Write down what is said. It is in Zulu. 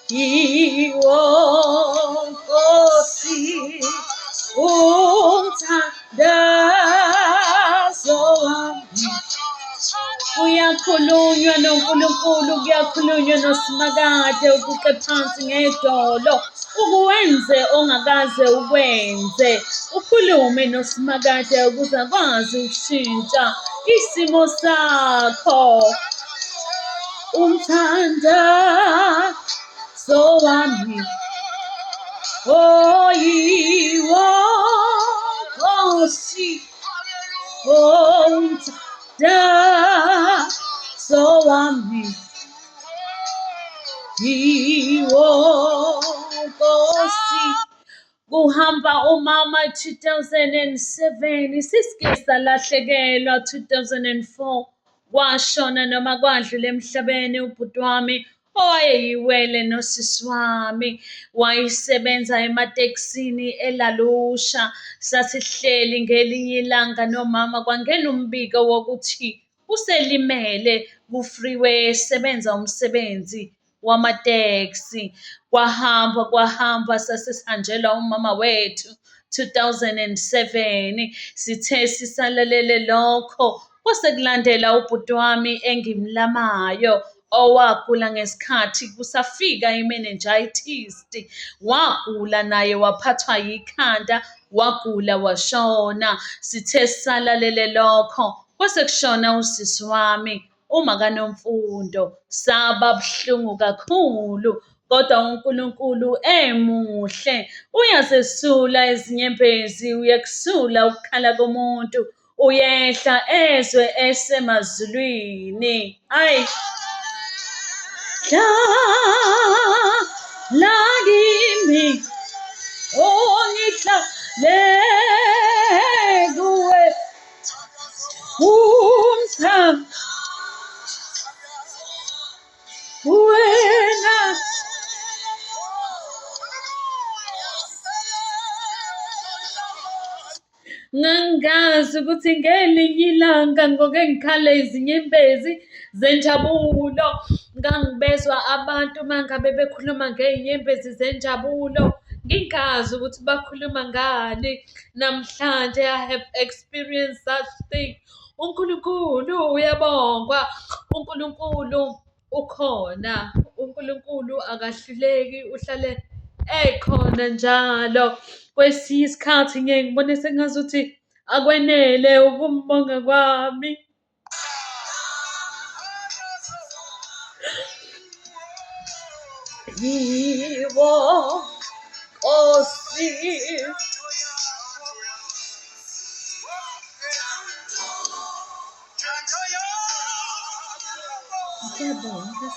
yiwo Nkosi umthandazo wami. Kuyakhulunywa noNkulunkulu, kuyakhulunywa noSimakade, ubuke phansi ngedolo, ukuwenze ongakaze ukwenze. Ukhulume noSimakade ukuze akwazi ukushintsha isimo sakho. Umthandazo wami, yiwo Nkosi umthandazo wami, yiwo Nkosi. Kuhamba umama 2007, sisike salahlekelwa 2004, kwashona noma kwadlula emhlabeni ubhuti wami owayeyiwele nosisi wami. Wayesebenza ematekisini elalusha. Sasihleli ngelinye ilanga nomama, kwangena umbiko wokuthi uselimele ku-freeway esebenza umsebenzi wamateksi. Kwahamba sasesihanjelwa umama wethu 2007. Sithe sisalalele lokho, kwasekulandela ubhuti wami engimlamayo owagula ngesikhathi kusafika i-meningitis. Wagula naye, waphathwa yikhanda, wagula washona. Sithe sisalalele lokho, kwasekushona usisi wami uMakaNomfundo. Saba buhlungu kakhulu, kodwa uNkulunkulu emuhle, uyazesula izinyembezi, uyekusula ukukhala komuntu, uyehla ezwe esemazulwini. Ayi, hlala kimi, ngihlale kuwe, wena ngangazi ukuthi ngelinye ilanga ngoke ngikhala izinyembezi zenjabulo. Ngangibezwa abantu mangabe bekhuluma ngey'nyembezi zenjabulo, ngingazi ukuthi bakhuluma ngani. Namhlanje I have experienced such thing. uNkulunkulu uyabongwa, uNkulunkulu ukhona, uNkulunkulu akahluleki, uhlale ekhona njalo. Kwesinye isikhathi ngeke ngibone sengazuthi akwenele ukumbonga kwami. Yiwo Nkosi ngiyabonga.